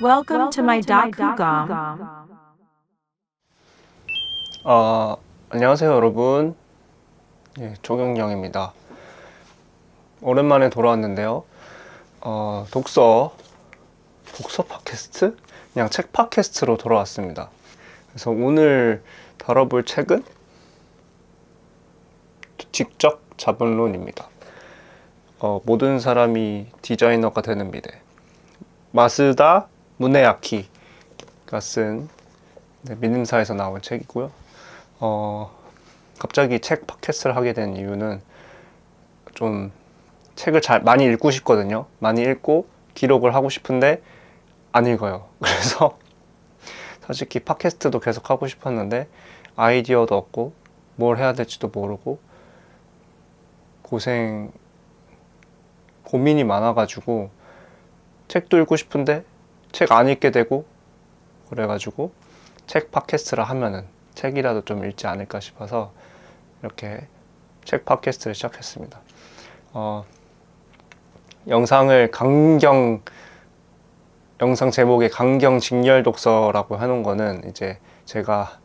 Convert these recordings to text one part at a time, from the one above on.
Welcome to my Dakugam. 안녕하세요 여러분. 조경영입니다. 오랜만에 돌아왔는데요. 독서 팟캐스트? 그냥 책 팟캐스트로 돌아왔습니다. 그래서 오늘 다뤄볼 책은 직접 자본론입니다. 모든 사람이 디자이너가 되는 미래. 마스다 무네야키가 쓴 민음사에서 나온 책이고요. 갑자기 책 팟캐스트를 하게 된 이유는 좀 책을 많이 읽고 싶거든요. 많이 읽고 기록을 하고 싶은데 안 읽어요. 그래서 솔직히 팟캐스트도 계속 하고 싶었는데 아이디어도 없고 뭘 해야 될지도 모르고 고민이 많아가지고 책도 읽고 싶은데 책 안 읽게 되고 그래가지고 책 팟캐스트를 하면은 책이라도 좀 읽지 않을까 싶어서 이렇게 책 팟캐스트를 시작했습니다. 영상 제목에 강경 직렬 독서라고 해놓은 거는 이제 제가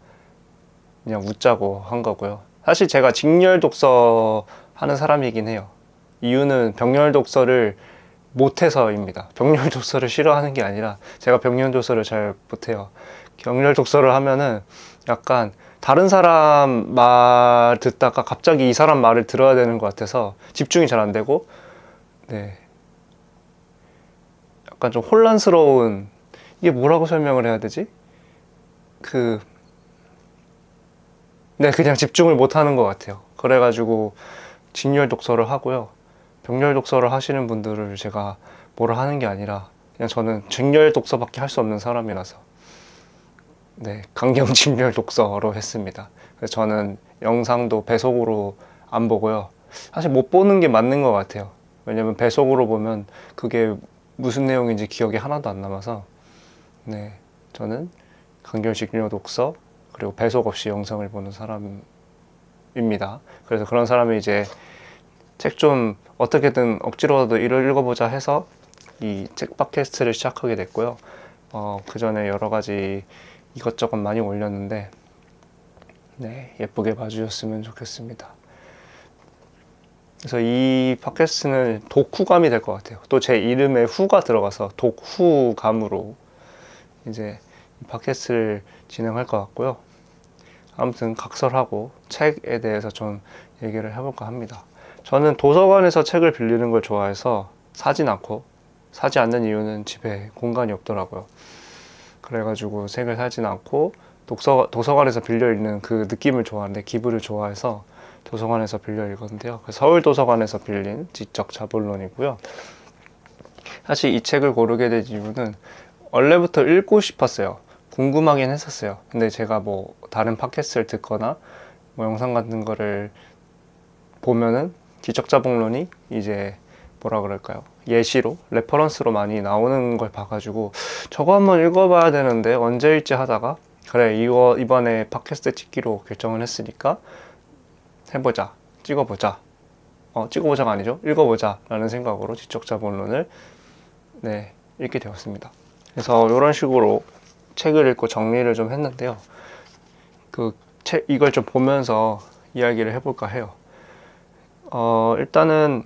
그냥 웃자고 한 거고요. 사실 제가 직렬 독서 하는 사람이긴 해요. 이유는 병렬 독서를 못해서입니다. 병렬 독서를 싫어하는 게 아니라 제가 병렬 독서를 잘 못해요. 병렬 독서를 하면은 약간 다른 사람 말 듣다가 갑자기 이 사람 말을 들어야 되는 것 같아서 집중이 잘 안 되고, 약간 좀 혼란스러운, 이게 뭐라고 설명을 해야 되지? 그냥 집중을 못 하는 것 같아요. 그래가지고 직렬 독서를 하고요. 병렬 독서를 하시는 분들을 제가 뭐라 하는 게 아니라 그냥 저는 직렬 독서밖에 할 수 없는 사람이라서 강경 직렬 독서로 했습니다. 그래서 저는 영상도 배속으로 안 보고요. 사실 못 보는 게 맞는 것 같아요. 왜냐면 배속으로 보면 그게 무슨 내용인지 기억이 하나도 안 남아서 저는 강경 직렬 독서 그리고 배속 없이 영상을 보는 사람입니다. 그래서 그런 사람이 이제 책 좀 어떻게든 억지로라도 이를 읽어보자 해서 이 책 팟캐스트를 시작하게 됐고요. 그 전에 여러 가지 이것저것 많이 올렸는데 예쁘게 봐주셨으면 좋겠습니다. 그래서 이 팟캐스트는 독후감이 될 것 같아요. 또 제 이름에 후가 들어가서 독후감으로 이제 이 팟캐스트를 진행할 것 같고요. 아무튼 각설하고 책에 대해서 좀 얘기를 해볼까 합니다. 저는 도서관에서 책을 빌리는 걸 좋아해서 사지 않는 이유는 집에 공간이 없더라고요. 그래가지고 책을 사진 않고 도서관에서 빌려 읽는 그 느낌을 좋아하는데 기분을 좋아해서 도서관에서 빌려 읽었는데요. 서울 도서관에서 빌린 지적 자본론이고요. 사실 이 책을 고르게 된 이유는 원래부터 읽고 싶었어요. 궁금하긴 했었어요. 근데 제가 뭐 다른 팟캐스트를 듣거나 뭐 영상 같은 거를 보면은 지적자본론이 이제 뭐라 그럴까요? 예시로, 레퍼런스로 많이 나오는 걸 봐가지고 저거 한번 읽어봐야 되는데 언제 읽지 하다가 그래 이번에 팟캐스트 찍기로 결정을 했으니까 해보자, 찍어보자가 아니죠, 읽어보자 라는 생각으로 지적자본론을 읽게 되었습니다. 그래서 이런 식으로 책을 읽고 정리를 좀 했는데요. 이걸 좀 보면서 이야기를 해볼까 해요. 일단은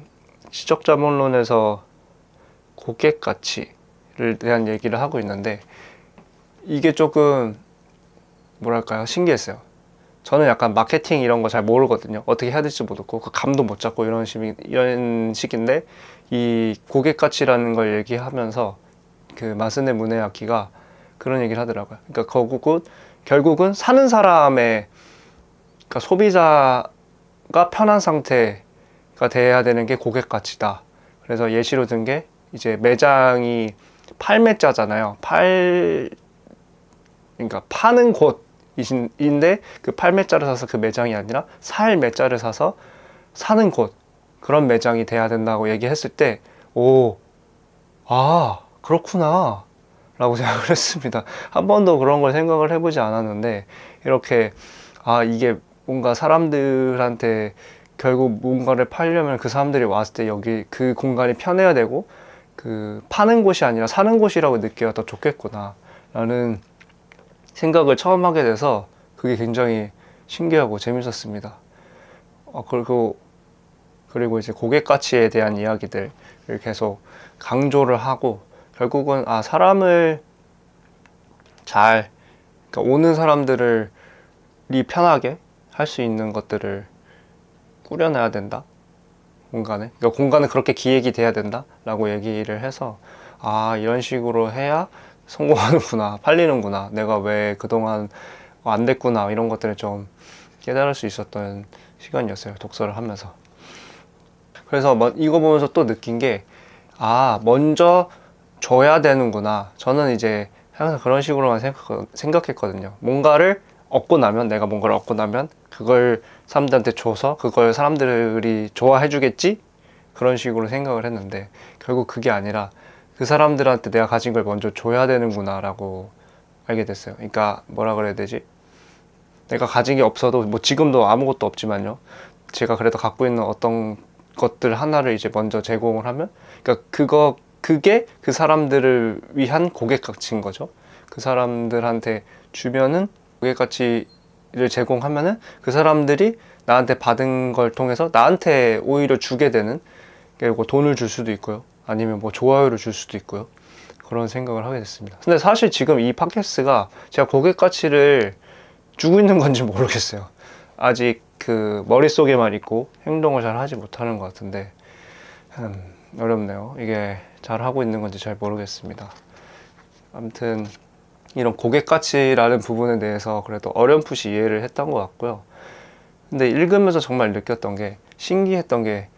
지적자본론에서 고객 가치를 대한 얘기를 하고 있는데 이게 조금 뭐랄까요, 신기했어요. 저는 약간 마케팅 이런 거 잘 모르거든요. 어떻게 해야 될지 모르고 그 감도 못 잡고 이런 식인데 이 고객 가치라는 걸 얘기하면서 그 마스네 무네야키가 그런 얘기를 하더라고요. 그러니까 결국은 사는 사람의, 그러니까 소비자가 편한 상태가 돼야 되는 게 고객 가치다. 그래서 예시로 든 게 이제 매장이 팔매자잖아요. 그러니까 파는 곳인데 그 팔매자를 사서 그 매장이 아니라 살 매자를 사서 사는 곳, 그런 매장이 돼야 된다고 얘기했을 때 그렇구나 라고 생각을 했습니다. 한 번도 그런 걸 생각을 해보지 않았는데 이렇게 이게 뭔가 사람들한테 결국 뭔가를 팔려면 그 사람들이 왔을 때 여기 그 공간이 편해야 되고 그 파는 곳이 아니라 사는 곳이라고 느껴야 더 좋겠구나 라는 생각을 처음 하게 돼서 그게 굉장히 신기하고 재밌었습니다. 그리고 이제 고객 가치에 대한 이야기들을 계속 강조를 하고, 결국은 사람을 그러니까 오는 사람들이 편하게 할 수 있는 것들을 꾸려내야 된다, 공간에. 그러니까 공간은 그렇게 기획이 돼야 된다 라고 얘기를 해서, 이런 식으로 해야 성공하는구나, 팔리는구나, 내가 왜 그동안 안 됐구나, 이런 것들을 좀 깨달을 수 있었던 시간이었어요, 독서를 하면서. 그래서 이거 보면서 또 느낀 게, 먼저 줘야 되는구나. 저는 이제 항상 그런 식으로만 생각했거든요. 내가 뭔가를 얻고 나면 그걸 사람들한테 줘서 그걸 사람들이 좋아해 주겠지? 그런 식으로 생각을 했는데, 결국 그게 아니라 그 사람들한테 내가 가진 걸 먼저 줘야 되는구나 라고 알게 됐어요. 그러니까 뭐라 그래야 되지? 내가 가진 게 없어도, 지금도 아무것도 없지만요, 제가 그래도 갖고 있는 어떤 것들 하나를 이제 먼저 제공을 하면, 그러니까 그게 그 사람들을 위한 고객 가치인 거죠. 그 사람들한테 주면은, 고객 가치를 제공하면은 그 사람들이 나한테 받은 걸 통해서 나한테 오히려 주게 되는, 그리고 돈을 줄 수도 있고요, 아니면 좋아요를 줄 수도 있고요, 그런 생각을 하게 됐습니다. 근데 사실 지금 이 팟캐스트가 제가 고객 가치를 주고 있는 건지 모르겠어요. 아직 그 머릿속에만 있고 행동을 잘 하지 못하는 것 같은데, 어렵네요. 이게 잘 하고 있는 건지 잘 모르겠습니다. 아무튼 이런 고객 가치라는 부분에 대해서 그래도 어렴풋이 이해를 했던 것 같고요. 근데 읽으면서 정말 느꼈던 게, 신기했던 게,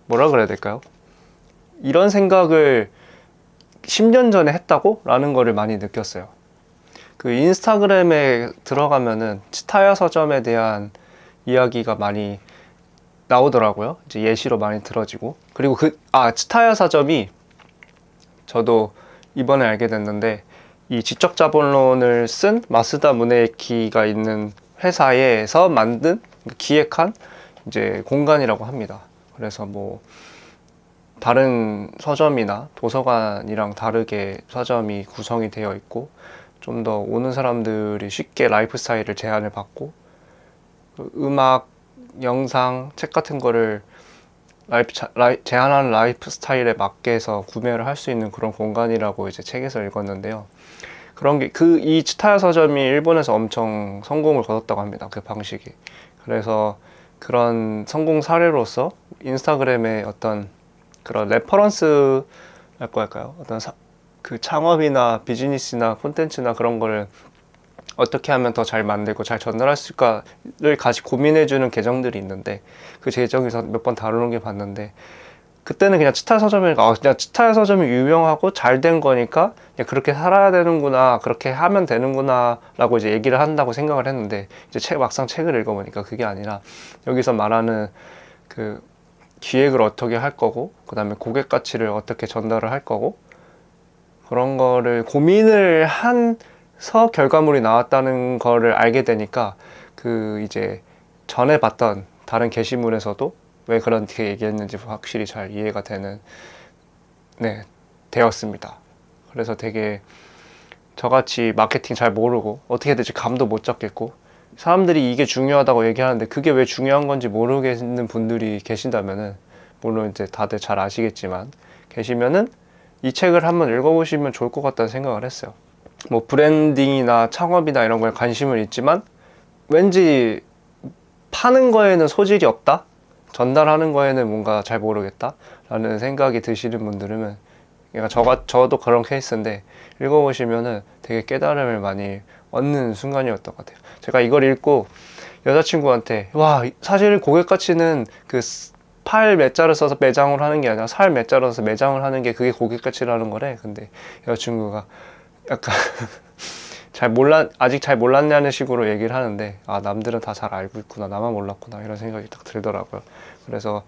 뭐라 그래야 될까요? 이런 생각을 10년 전에 했다고? 라는 거를 많이 느꼈어요. 그 인스타그램에 들어가면은 치타야 서점에 대한 이야기가 많이 나오더라고요. 이제 예시로 많이 들어지고. 그리고 치타야 서점이, 저도 이번에 알게 됐는데, 이 지적자본론을 쓴 마스다 무네키가 있는 회사에서 기획한 이제 공간이라고 합니다. 그래서 다른 서점이나 도서관이랑 다르게 서점이 구성이 되어 있고, 좀 더 오는 사람들이 쉽게 라이프 스타일을 제한을 받고, 음악, 영상, 책 같은 거를 제한하는 라이프 스타일에 맞게 해서 구매를 할 수 있는 그런 공간이라고 이제 책에서 읽었는데요. 그런 게, 이 치타야 서점이 일본에서 엄청 성공을 거뒀다고 합니다, 그 방식이. 그래서 그런 성공 사례로서 인스타그램에 어떤 그런 레퍼런스 랄거 할까요? 어떤 그 창업이나 비즈니스나 콘텐츠나 그런 거를 어떻게 하면 더 잘 만들고 잘 전달할 수 있을까를 같이 고민해주는 계정들이 있는데, 그 계정에서 몇 번 다루는 게 봤는데, 그때는 그냥 치타야 서점이 그냥 치타야 서점이 유명하고 잘 된 거니까 그냥 그렇게 살아야 되는구나, 그렇게 하면 되는구나 라고 이제 얘기를 한다고 생각을 했는데, 이제 막상 책을 읽어보니까 그게 아니라, 여기서 말하는 그 기획을 어떻게 할 거고, 그 다음에 고객 가치를 어떻게 전달을 할 거고, 그런 거를 고민을 해서 결과물이 나왔다는 거를 알게 되니까, 이제 전에 봤던 다른 게시물에서도 왜 그렇게 얘기했는지 확실히 잘 이해가 되었습니다. 그래서 되게 저같이 마케팅 잘 모르고 어떻게 해야 될지 감도 못 잡겠고, 사람들이 이게 중요하다고 얘기하는데 그게 왜 중요한 건지 모르겠는 분들이 계신다면은, 물론 이제 다들 잘 아시겠지만, 계시면은 이 책을 한번 읽어보시면 좋을 것 같다는 생각을 했어요. 브랜딩이나 창업이나 이런 거에 관심은 있지만 왠지 파는 거에는 소질이 없다? 전달하는 거에는 뭔가 잘 모르겠다? 라는 생각이 드시는 분들은, 그러니까 저도 그런 케이스인데, 읽어보시면은 되게 깨달음을 많이 얻는 순간이었던 것 같아요. 제가 이걸 읽고 여자친구한테, 사실 고객 가치는 팔 몇 자를 써서 매장을 하는 게 아니라 살 몇 자를 써서 매장을 하는 게 그게 고객 가치라는 거래. 근데 여자친구가 약간 아직 잘 몰랐냐는 식으로 얘기를 하는데, 남들은 다 잘 알고 있구나, 나만 몰랐구나, 이런 생각이 딱 들더라고요. 그래서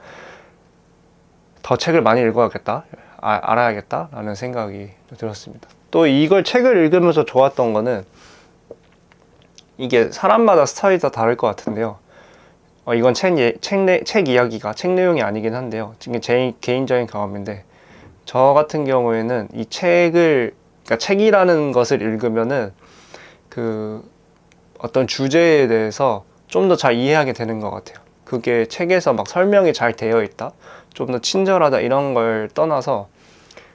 더 책을 많이 읽어야겠다, 알아야겠다 라는 생각이 들었습니다. 또 이걸 책을 읽으면서 좋았던 거는, 이게 사람마다 스타일이 다 다를 것 같은데요, 이건 책 이야기가 책 내용이 아니긴 한데요. 지금 제 개인적인 경험인데, 저 같은 경우에는 이 그러니까 책이라는 것을 읽으면은 그 어떤 주제에 대해서 좀 더 잘 이해하게 되는 것 같아요. 그게 책에서 막 설명이 잘 되어 있다, 좀 더 친절하다 이런 걸 떠나서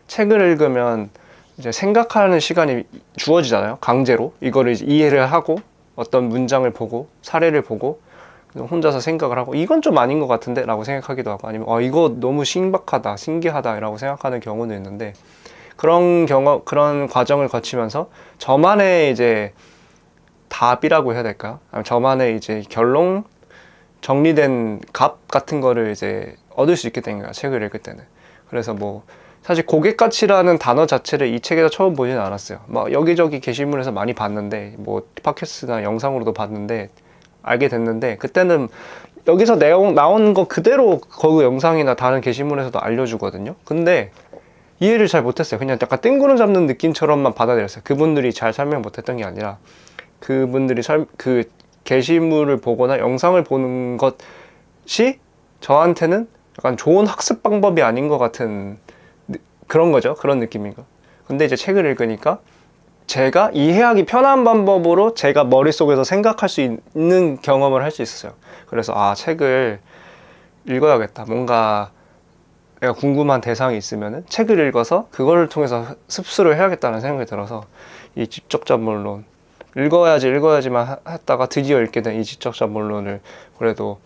책을 읽으면 이제 생각하는 시간이 주어지잖아요. 강제로 이거를 이제 이해를 하고 어떤 문장을 보고 사례를 보고 혼자서 생각을 하고 이건 좀 아닌 것 같은데 라고 생각하기도 하고, 아니면 이거 너무 신박하다 신기하다 라고 생각하는 경우도 있는데, 그런 과정을 거치면서 저만의 이제 답이라고 해야 될까요? 아니면 저만의 이제 결론, 정리된 값 같은 거를 이제 얻을 수 있게 된 거야, 책을 읽을 때는. 그래서 뭐 사실 고객가치라는 단어 자체를 이 책에서 처음 보지는 않았어요. 막 여기저기 게시물에서 많이 봤는데, 뭐 팟캐스트나 영상으로도 봤는데 알게 됐는데, 그때는 여기서 내용 나온 거 그대로 그 영상이나 다른 게시물에서도 알려주거든요. 근데 이해를 잘 못했어요. 그냥 약간 뜬구름 잡는 느낌처럼만 받아들였어요. 그분들이 잘 설명 못했던 게 아니라, 그분들이 그 게시물을 보거나 영상을 보는 것이 저한테는 약간 좋은 학습 방법이 아닌 것 같은 그런 거죠. 그런 느낌인가. 근데 이제 책을 읽으니까 제가 이해하기 편한 방법으로 제가 머릿속에서 생각할 수 있는 경험을 할 수 있었어요. 그래서 책을 읽어야겠다. 뭔가 내가 궁금한 대상이 있으면은 책을 읽어서 그거를 통해서 습수를 해야겠다는 생각이 들어서, 이 지적자본론 읽어야지만 했다가 드디어 읽게 된 이 지적자본론을 그래도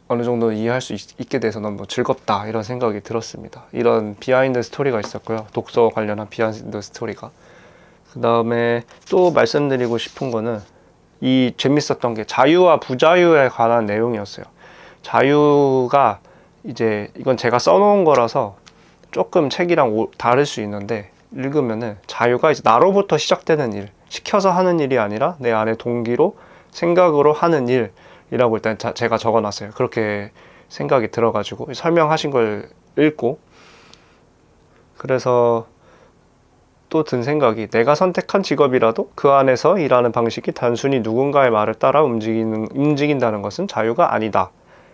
어느 정도 이해할 수 있게 돼서 너무 즐겁다 이런 생각이 들었습니다. 이런 비하인드 스토리가 있었고요. 독서 관련한 비하인드 스토리가. 그 다음에 또 말씀드리고 싶은 거는, 이 재밌었던 게 자유와 부자유에 관한 내용이었어요. 자유가 이제 이건 제가 써놓은 거라서 조금 책이랑 다를 수 있는데, 읽으면은 자유가 이제 나로부터 시작되는 일, 시켜서 하는 일이 아니라 내 안에 동기로 생각으로 하는 일이라고 일단 제가 적어놨어요. 그렇게 생각이 들어가지고 설명하신 걸 읽고, 그래서 또 든 생각이, 내가 선택한 직업이라도 그 안에서 일하는 방식이 단순히 누군가의 말을 따라 움직인다는 것은 자유가 아니다.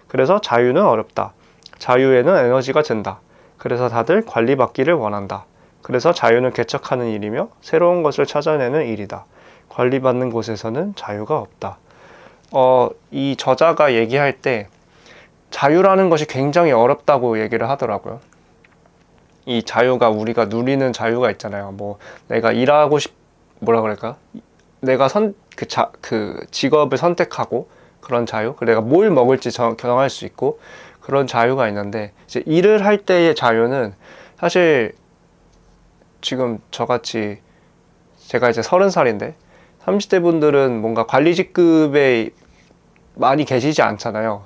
그래서 자유는 어렵다. 자유에는 에너지가 든다. 그래서 다들 관리받기를 원한다. 그래서 자유는 개척하는 일이며 새로운 것을 찾아내는 일이다. 관리받는 곳에서는 자유가 없다. 이 저자가 얘기할 때 자유라는 것이 굉장히 어렵다고 얘기를 하더라고요. 이 자유가, 우리가 누리는 자유가 있잖아요. 뭐 내가 일하고 뭐라 그럴까? 내가 그 직업을 선택하고 그런 자유, 내가 뭘 먹을지 정할 수 있고 그런 자유가 있는데, 이제 일을 할 때의 자유는 사실 지금 저같이, 제가 이제 30살인데 30대 분들은 뭔가 관리 직급에 많이 계시지 않잖아요.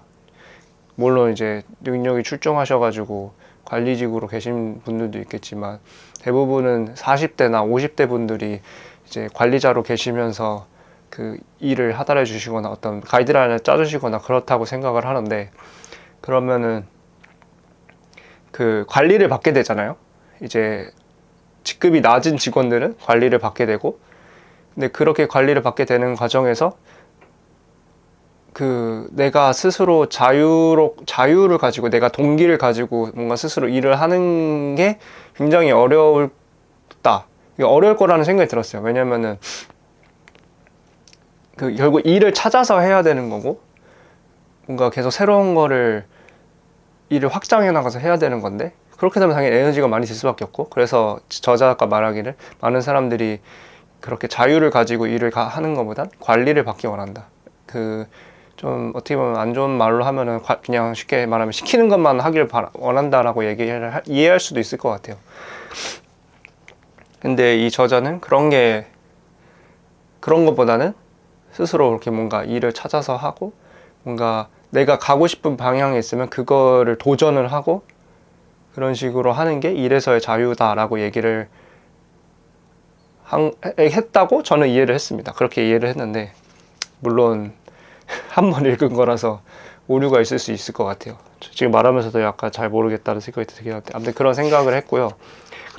물론 이제 능력이 출중하셔가지고 관리직으로 계신 분들도 있겠지만, 대부분은 40대나 50대 분들이 이제 관리자로 계시면서 그 일을 하달해 주시거나 어떤 가이드라인을 짜주시거나 그렇다고 생각을 하는데, 그러면은 그 관리를 받게 되잖아요. 이제 직급이 낮은 직원들은 관리를 받게 되고, 근데 그렇게 관리를 받게 되는 과정에서 내가 스스로 자유를 가지고, 내가 동기를 가지고 뭔가 스스로 일을 하는 게 굉장히 어렵다. 이게 어려울 거라는 생각이 들었어요. 왜냐면은 결국 일을 찾아서 해야 되는 거고, 뭔가 계속 새로운 일을 확장해 나가서 해야 되는 건데, 그렇게 되면 당연히 에너지가 많이 들 수밖에 없고, 그래서 저자가 말하기를 많은 사람들이 그렇게 자유를 가지고 일을 하는 것보단 관리를 받기 원한다. 좀 어떻게 보면 안 좋은 말로 하면은 그냥 쉽게 말하면 시키는 것만 하길 원한다라고 이해할 수도 있을 것 같아요. 근데 이 저자는 그런 것보다는 스스로 이렇게 뭔가 일을 찾아서 하고, 뭔가 내가 가고 싶은 방향에 있으면 그거를 도전을 하고, 그런 식으로 하는 게 일에서의 자유다라고 얘기를 했다고 저는 이해를 했습니다. 그렇게 이해를 했는데, 물론 한 번 읽은 거라서 오류가 있을 수 있을 것 같아요. 지금 말하면서도 약간 잘 모르겠다는 생각이 들긴 한데, 아무튼 그런 생각을 했고요.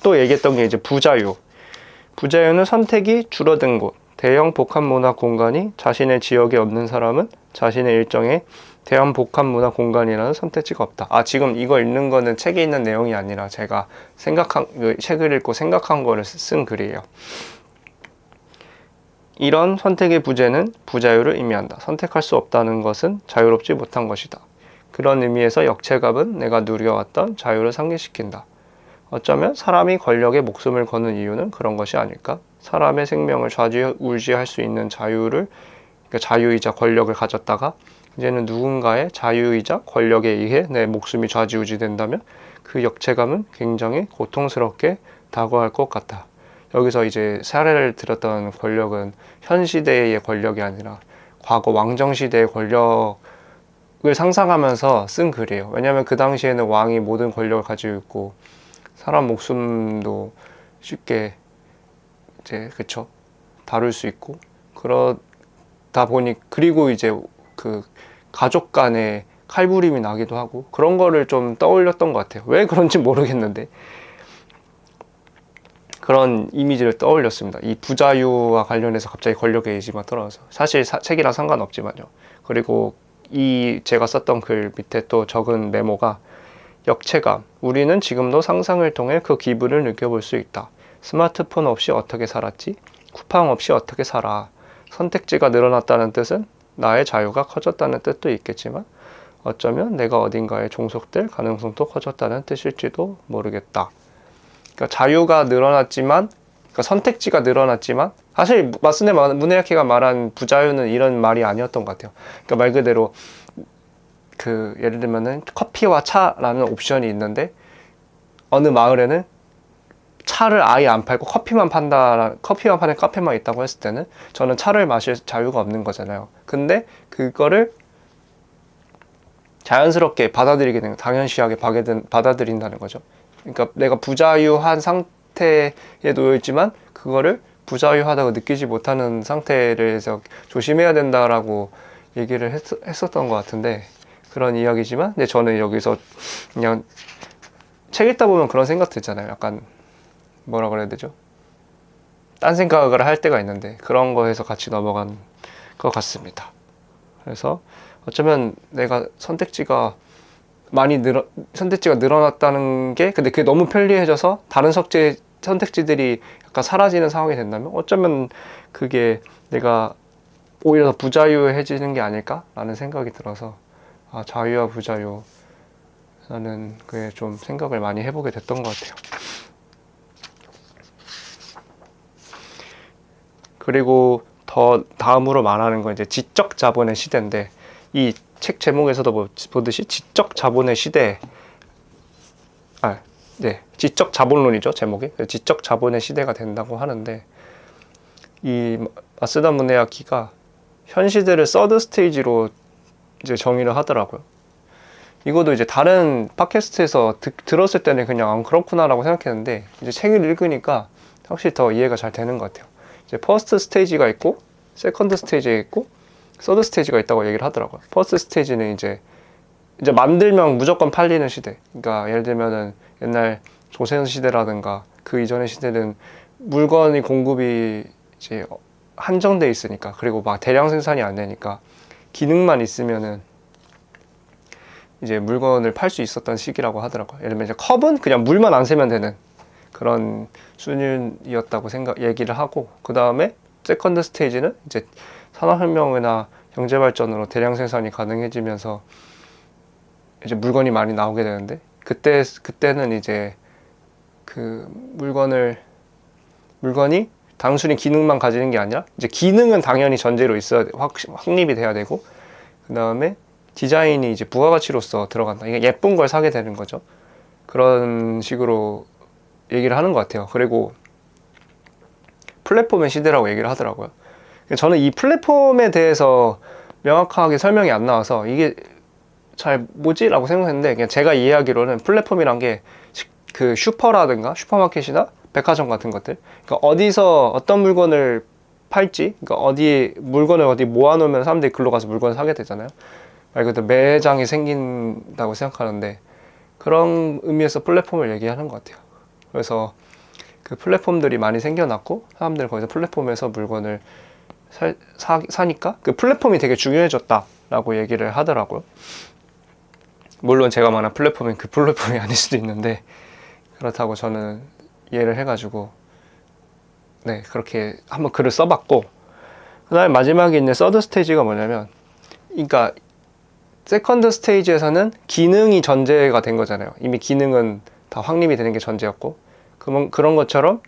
또 얘기했던 게 이제 부자유. 부자유는 선택이 줄어든 곳. 대형 복합 문화 공간이 자신의 지역에 없는 사람은 자신의 일정에 대한복합 문화 공간이라는 선택지가 없다. 지금 이거 읽는 거는 책에 있는 내용이 아니라 제가 책을 읽고 생각한 거를 쓴 글이에요. 이런 선택의 부재는 부자유를 의미한다. 선택할 수 없다는 것은 자유롭지 못한 것이다. 그런 의미에서 역체감은 내가 누려왔던 자유를 상기시킨다. 어쩌면 사람이 권력에 목숨을 거는 이유는 그런 것이 아닐까? 사람의 생명을 좌지우지할 수 있는 자유이자 권력을 가졌다가 이제는 누군가의 자유이자 권력에 의해 내 목숨이 좌지우지된다면 그 역체감은 굉장히 고통스럽게 다가갈 것 같다. 여기서 이제 사례를 들었던 권력은 현 시대의 권력이 아니라 과거 왕정시대의 권력을 상상하면서 쓴 글이에요. 왜냐하면 그 당시에는 왕이 모든 권력을 가지고 있고 사람 목숨도 쉽게 다룰 수 있고 그러다 보니 그리고 이제 그 가족 간에 칼부림이 나기도 하고 그런 거를 좀 떠올렸던 것 같아요. 왜 그런지 모르겠는데 그런 이미지를 떠올렸습니다. 이 부자유와 관련해서 갑자기 권력의 의지만 떨어져서 사실 책이랑 상관없지만요. 그리고 제가 썼던 글 밑에 또 적은 메모가 역체감, 우리는 지금도 상상을 통해 그 기분을 느껴볼 수 있다. 스마트폰 없이 어떻게 살았지? 쿠팡 없이 어떻게 살아? 선택지가 늘어났다는 뜻은 나의 자유가 커졌다는 뜻도 있겠지만 어쩌면 내가 어딘가에 종속될 가능성도 커졌다는 뜻일지도 모르겠다. 그러니까 자유가 늘어났지만, 그러니까 선택지가 늘어났지만 사실 마스네 무네야키가 말한 부자유는 이런 말이 아니었던 것 같아요. 그러니까 말 그대로 예를 들면은 커피와 차라는 옵션이 있는데 어느 마을에는 차를 아예 안 팔고 커피만 파는 카페만 있다고 했을 때는 저는 차를 마실 자유가 없는 거잖아요. 근데 그거를 자연스럽게 받아들이게 되는, 당연시하게 받아들인다는 거죠. 그러니까 내가 부자유한 상태에 놓여 있지만 그거를 부자유하다고 느끼지 못하는 상태를 해서 조심해야 된다라고 얘기를 했었던 것 같은데 그런 이야기지만 근데 저는 여기서 그냥 책 읽다 보면 그런 생각 들잖아요. 약간 뭐라 그래야 되죠? 딴 생각을 할 때가 있는데 그런 거에서 같이 넘어간 것 같습니다. 그래서 어쩌면 내가 선택지가 늘어났다는 게 근데 그게 너무 편리해져서 다른 선택지들이 약간 사라지는 상황이 된다면 어쩌면 그게 내가 오히려 더 부자유해지는 게 아닐까라는 생각이 들어서 자유와 부자유 라는 그에 좀 생각을 많이 해보게 됐던 것 같아요. 그리고 더 다음으로 말하는 건 이제 지적 자본의 시대인데 이 책 제목에서도 보듯이 지적 자본의 시대, 지적 자본론이죠 제목이. 지적 자본의 시대가 된다고 하는데 이 마쓰다 무네야키가 현 시대를 서드 스테이지로 이제 정의를 하더라고요. 이것도 이제 다른 팟캐스트에서 들었을 때는 그냥 그렇구나라고 생각했는데 이제 책을 읽으니까 확실히 더 이해가 잘 되는 것 같아요. 이제 퍼스트 스테이지가 있고 세컨드 스테이지가 있고 서드 스테이지가 있다고 얘기를 하더라고요. 퍼스트 스테이지는 이제 만들면 무조건 팔리는 시대. 그러니까 예를 들면은 옛날 조선 시대라든가 그 이전의 시대는 물건이 공급이 이제 한정돼 있으니까 그리고 막 대량 생산이 안 되니까 기능만 있으면은 이제 물건을 팔 수 있었던 시기라고 하더라고요. 예를 들면 이제 컵은 그냥 물만 안 새면 되는 그런 수준이었다고 얘기를 하고 그 다음에 세컨드 스테이지는 이제 산업혁명이나 경제발전으로 대량 생산이 가능해지면서 이제 물건이 많이 나오게 되는데 그때는 이제 그 물건이 단순히 기능만 가지는 게 아니라 이제 기능은 당연히 전제로 있어야 확립이 돼야 되고 그 다음에 디자인이 이제 부가가치로서 들어간다. 이게 예쁜 걸 사게 되는 거죠. 그런 식으로 얘기를 하는 것 같아요. 그리고 플랫폼의 시대라고 얘기를 하더라고요. 저는 이 플랫폼에 대해서 명확하게 설명이 안 나와서 이게 잘 뭐지? 라고 생각했는데 그냥 제가 이해하기로는 플랫폼이란 게 그 슈퍼라든가 슈퍼마켓이나 백화점 같은 것들 그러니까 어디서 어떤 물건을 팔지 그러니까 물건을 어디 모아놓으면 사람들이 글로 가서 물건을 사게 되잖아요. 말 그대로 매장이 생긴다고 생각하는데 그런 의미에서 플랫폼을 얘기하는 것 같아요. 그래서 그 플랫폼들이 많이 생겨났고 사람들이 거기서 플랫폼에서 물건을 사니까 그 플랫폼이 되게 중요해졌다 라고 얘기를 하더라고요. 물론 제가 말한 플랫폼이 그 플랫폼이 아닐 수도 있는데, 그렇다고 저는 이해를 해가지고 네, 그렇게 한번 글을 써봤고, 그 다음에 마지막에 있는 서드 스테이지가 뭐냐면, 그러니까 세컨드 스테이지에서는 기능이 전제가 된 거잖아요. 이미 기능은 다 확립이 되는 게 전제였고, 그런 것처럼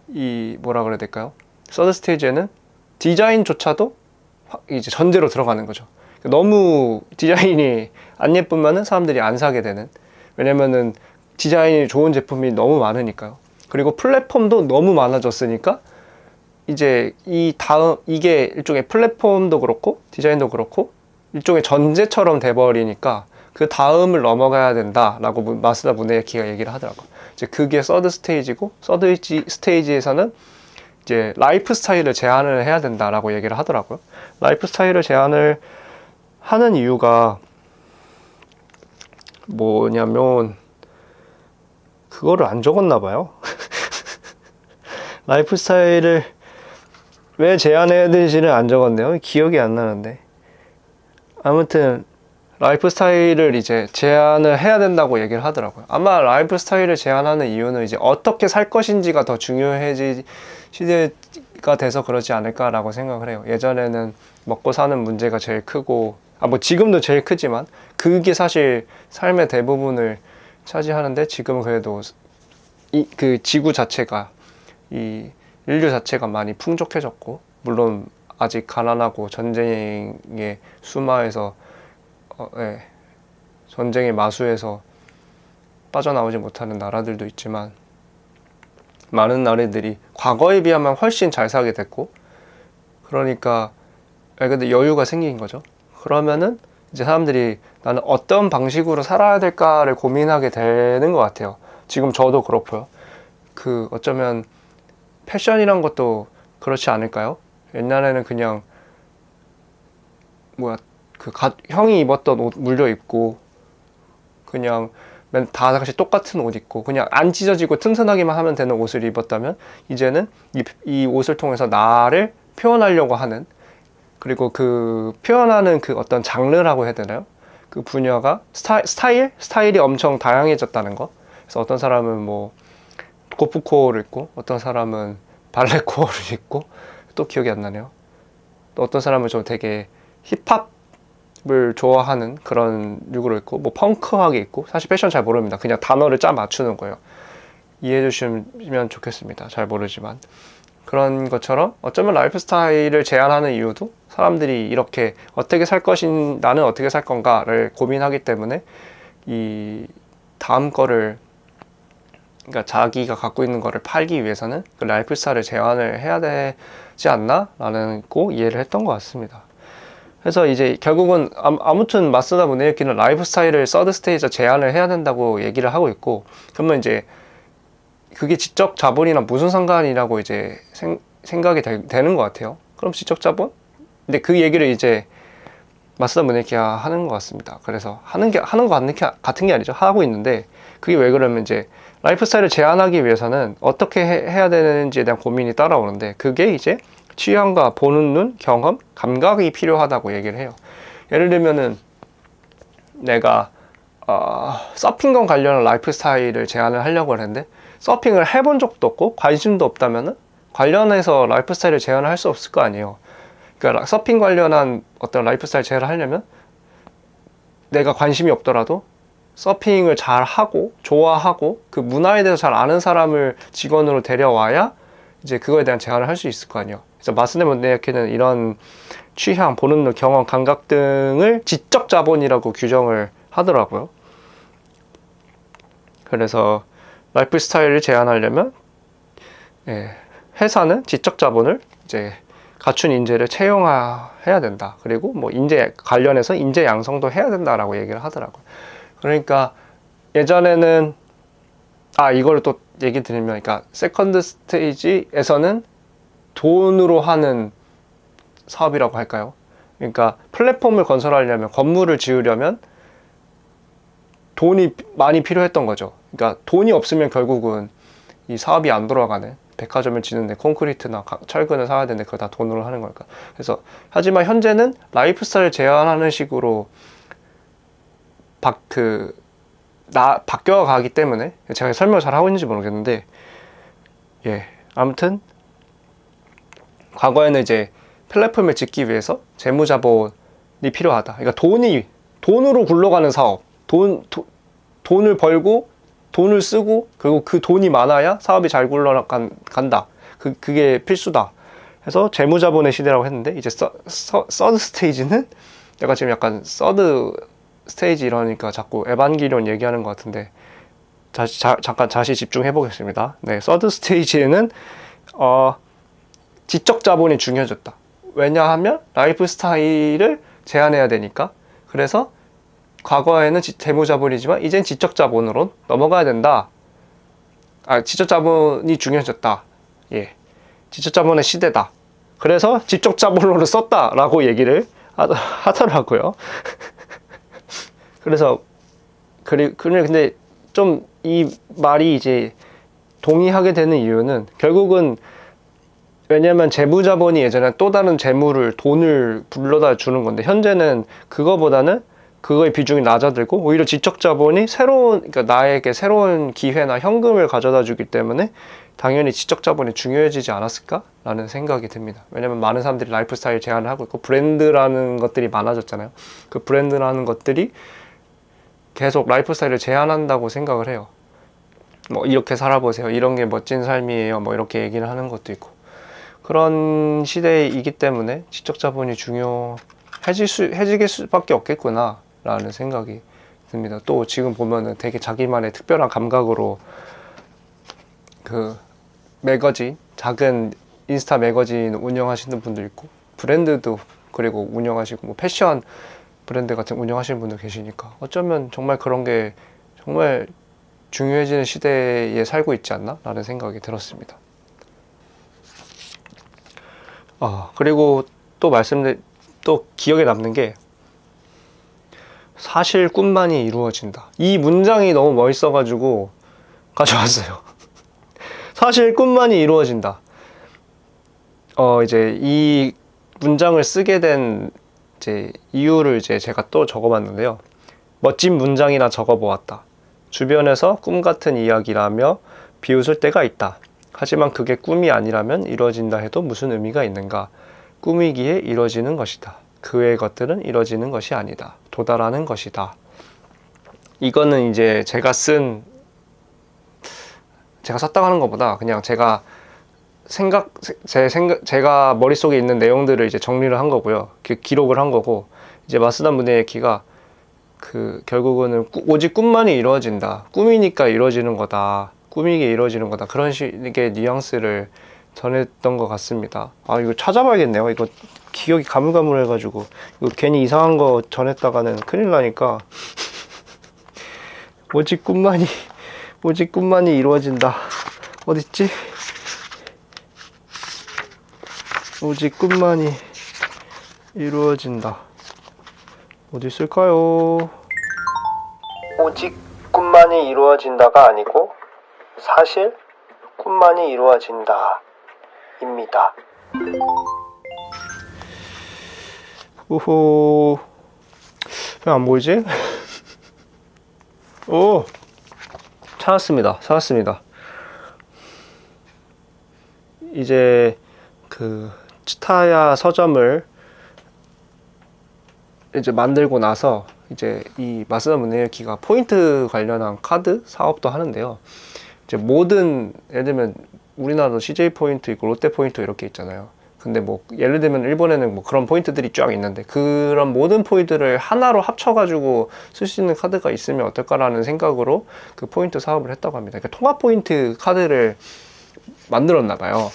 이 뭐라 그래야 될까요? 서드 스테이지에는 디자인조차도 이제 전제로 들어가는 거죠. 너무 디자인이 안 예쁘면은 사람들이 안 사게 되는, 왜냐면은 디자인이 좋은 제품이 너무 많으니까요. 그리고 플랫폼도 너무 많아졌으니까 이제 이게 일종의 플랫폼도 그렇고 디자인도 그렇고 일종의 전제처럼 돼버리니까 그 다음을 넘어가야 된다라고 마스다 무네야키가 얘기를 하더라고요. 이제 그게 서드 스테이지고, 서드 스테이지에서는 이제 라이프 스타일을 제한을 해야 된다라고 얘기를 하더라고요. 라이프 스타일을 제한을 하는 이유가 뭐냐면 그거를 안 적었나 봐요. 라이프 스타일을 왜 제한해야 되는지는 안 적었네요. 기억이 안 나는데. 아무튼 라이프 스타일을 이제 제한을 해야 된다고 얘기를 하더라고요. 아마 라이프 스타일을 제한하는 이유는 이제 어떻게 살 것인지가 더 중요해지 시대가 돼서 그러지 않을까라고 생각을 해요. 예전에는 먹고 사는 문제가 제일 크고, 뭐 지금도 제일 크지만 그게 사실 삶의 대부분을 차지하는데, 지금은 그래도 그 지구 자체가, 이 인류 자체가 많이 풍족해졌고, 물론 아직 가난하고 전쟁의 수마에서 전쟁의 마수에서 빠져나오지 못하는 나라들도 있지만, 많은 나라들이 과거에 비하면 훨씬 잘 살게 됐고, 그러니까 근데 여유가 생긴 거죠. 그러면은 이제 사람들이 나는 어떤 방식으로 살아야 될까를 고민하게 되는 것 같아요. 지금 저도 그렇고요. 어쩌면 패션이란 것도 그렇지 않을까요? 옛날에는 그냥 형이 입었던 옷 물려 입고, 그냥 다 같이 똑같은 옷 입고 그냥 안 찢어지고 튼튼하기만 하면 되는 옷을 입었다면, 이제는 이 옷을 통해서 나를 표현하려고 하는, 그리고 그 표현하는 그 어떤 장르라고 해야 되나요? 그 분야가 스타일이 엄청 다양해졌다는 거. 그래서 어떤 사람은 뭐 고프코어를 입고, 어떤 사람은 발레코어를 입고, 또 기억이 안 나네요. 또 어떤 사람은 좀 되게 힙합을 좋아하는 그런 룩으로 입고, 뭐 펑크하게 입고, 사실 패션 잘 모릅니다. 그냥 단어를 짜 맞추는 거예요. 이해해 주시면 좋겠습니다. 잘 모르지만. 그런 것처럼 어쩌면 라이프 스타일을 제한하는 이유도 사람들이 이렇게 나는 어떻게 살 건가를 고민하기 때문에, 이 다음 거를, 그러니까 자기가 갖고 있는 거를 팔기 위해서는 그 라이프 스타일을 제한을 해야 되지 않나? 라는 꼭 이해를 했던 것 같습니다. 그래서 이제 결국은 아무튼 마쓰다 무네유키는 라이프 스타일을 서드 스테이지에 제한을 해야 된다고 얘기를 하고 있고, 그러면 이제 그게 지적 자본이랑 무슨 상관이라고 이제 생각이 되는 것 같아요. 그럼 지적 자본? 근데 그 얘기를 이제 마쓰다 무네유키가 하는 것 같습니다. 그래서 하는 거 같은 게 아니죠. 하고 있는데, 그게 왜 그러면 이제 라이프 스타일을 제한하기 위해서는 어떻게 해야 되는지에 대한 고민이 따라오는데, 그게 이제 취향과 보는 눈, 경험, 감각이 필요하다고 얘기를 해요. 예를 들면은 내가 서핑과 관련한 라이프 스타일을 제안을 하려고 하는데, 서핑을 해본 적도 없고 관심도 없다면은 관련해서 라이프 스타일을 제안을 할 수 없을 거 아니에요. 그러니까 서핑 관련한 어떤 라이프 스타일 제안을 하려면 내가 관심이 없더라도 서핑을 잘 하고 좋아하고 그 문화에 대해서 잘 아는 사람을 직원으로 데려와야 이제 그거에 대한 제안을 할 수 있을 거 아니에요. 그래서 마쓰다 무네야키는 이런 취향, 보는 눈, 경험, 감각 등을 지적 자본이라고 규정을 하더라고요. 그래서 라이프 스타일을 제한하려면 회사는 지적 자본을 이제 갖춘 인재를 채용해야 된다. 그리고 뭐 인재 관련해서 인재 양성도 해야 된다라고 얘기를 하더라고요. 그러니까 예전에는 이걸 또 얘기 드리면, 그러니까 세컨드 스테이지에서는 돈으로 하는 사업이라고 할까요? 그러니까 플랫폼을 건설하려면, 건물을 지으려면 돈이 많이 필요했던 거죠. 그러니까 돈이 없으면 결국은 이 사업이 안 돌아가는, 백화점을 짓는데 콘크리트나 철근을 사야 되는데 그걸 다 돈으로 하는 걸까? 그래서 하지만 현재는 라이프스타일 제한하는 식으로 바뀌어가기 때문에 제가 설명을 잘 하고 있는지 모르겠는데 아무튼 과거에는 이제 플랫폼을 짓기 위해서 재무자본이 필요하다. 그러니까 돈으로 굴러가는 사업, 돈을 벌고 돈을 쓰고 그리고 그 돈이 많아야 사업이 잘 굴러간다. 그게 필수다. 그래서 재무자본의 시대라고 했는데 이제 서드 스테이지는 약간 서드 스테이지 이러니까 자꾸 에반게리온 얘기하는 것 같은데 잠깐 다시 집중해 보겠습니다. 네, 서드 스테이지에는 지적 자본이 중요해졌다. 왜냐하면 라이프 스타일을 제한해야 되니까. 그래서 과거에는 재무 자본이지만 이젠 지적 자본으로 넘어가야 된다. 지적 자본이 중요해졌다. 지적 자본의 시대다. 그래서 지적 자본론을 썼다라고 얘기를 하더라고요. 그래서 근데 좀 이 말이 이제 동의하게 되는 이유는 결국은 왜냐면 재무자본이 예전에 또 다른 돈을 불러다 주는 건데 현재는 그거보다는 그거의 비중이 낮아들고 오히려 지적자본이 그러니까 나에게 새로운 기회나 현금을 가져다 주기 때문에 당연히 지적자본이 중요해지지 않았을까라는 생각이 듭니다. 왜냐면 많은 사람들이 라이프 스타일 제한을 하고 있고 브랜드라는 것들이 많아졌잖아요. 그 브랜드라는 것들이 계속 라이프 스타일을 제한한다고 생각을 해요. 뭐 이렇게 살아보세요. 이런 게 멋진 삶이에요. 뭐 이렇게 얘기를 하는 것도 있고. 그런 시대이기 때문에 지적 자본이 중요해질 수밖에 없겠구나 라는 생각이 듭니다. 또 지금 보면은 되게 자기만의 특별한 감각으로 그 작은 인스타 매거진 운영하시는 분도 있고 브랜드도 그리고 운영하시고 뭐 패션 브랜드 같은 운영하시는 분도 계시니까 어쩌면 정말 그런 게 정말 중요해지는 시대에 살고 있지 않나 라는 생각이 들었습니다. 그리고 또 기억에 남는 게 사실 꿈만이 이루어진다. 이 문장이 너무 멋있어가지고 가져왔어요. 사실 꿈만이 이루어진다. 이제 이 문장을 쓰게 된 이유를 제가 또 적어봤는데요. 멋진 문장이나 적어보았다. 주변에서 꿈 같은 이야기라며 비웃을 때가 있다. 하지만 그게 꿈이 아니라면 이루어진다 해도 무슨 의미가 있는가? 꿈이기에 이루어지는 것이다. 그 외의 것들은 이루어지는 것이 아니다. 도달하는 것이다. 이거는 이제 제가 썼다고 하는 것보다 그냥 제가 머릿속에 있는 내용들을 이제 정리를 한 거고요. 기록을 한 거고, 이제 마쓰다 무네키가 결국은 오직 꿈만이 이루어진다. 꿈이니까 이루어지는 거다. 꿈이게 이루어지는 거다. 그런 식의 뉘앙스를 전했던 것 같습니다. 이거 찾아봐야겠네요. 이거 기억이 가물가물해가지고 이거 괜히 이상한 거 전했다가는 큰일 나니까. 오직 꿈만이 이루어진다. 어딨지? 오직 꿈만이 이루어진다. 어디 있을까요? 오직 꿈만이 이루어진다가 아니고 사실 꿈만이 이루어진다 입니다. 우후, 왜 안 보이지? 오, 찾았습니다. 이제 츠타야 서점을 이제 만들고 나서 이제 이 마쓰다 무네유키가 포인트 관련한 카드 사업도 하는데요. 이제 예를 들면 우리나라도 CJ 포인트 있고 롯데 포인트 이렇게 있잖아요. 근데 뭐 예를 들면 일본에는 뭐 그런 포인트들이 쫙 있는데 그런 모든 포인트를 하나로 합쳐가지고 쓸 수 있는 카드가 있으면 어떨까라는 생각으로 그 포인트 사업을 했다고 합니다. 그러니까 통합 포인트 카드를 만들었나 봐요.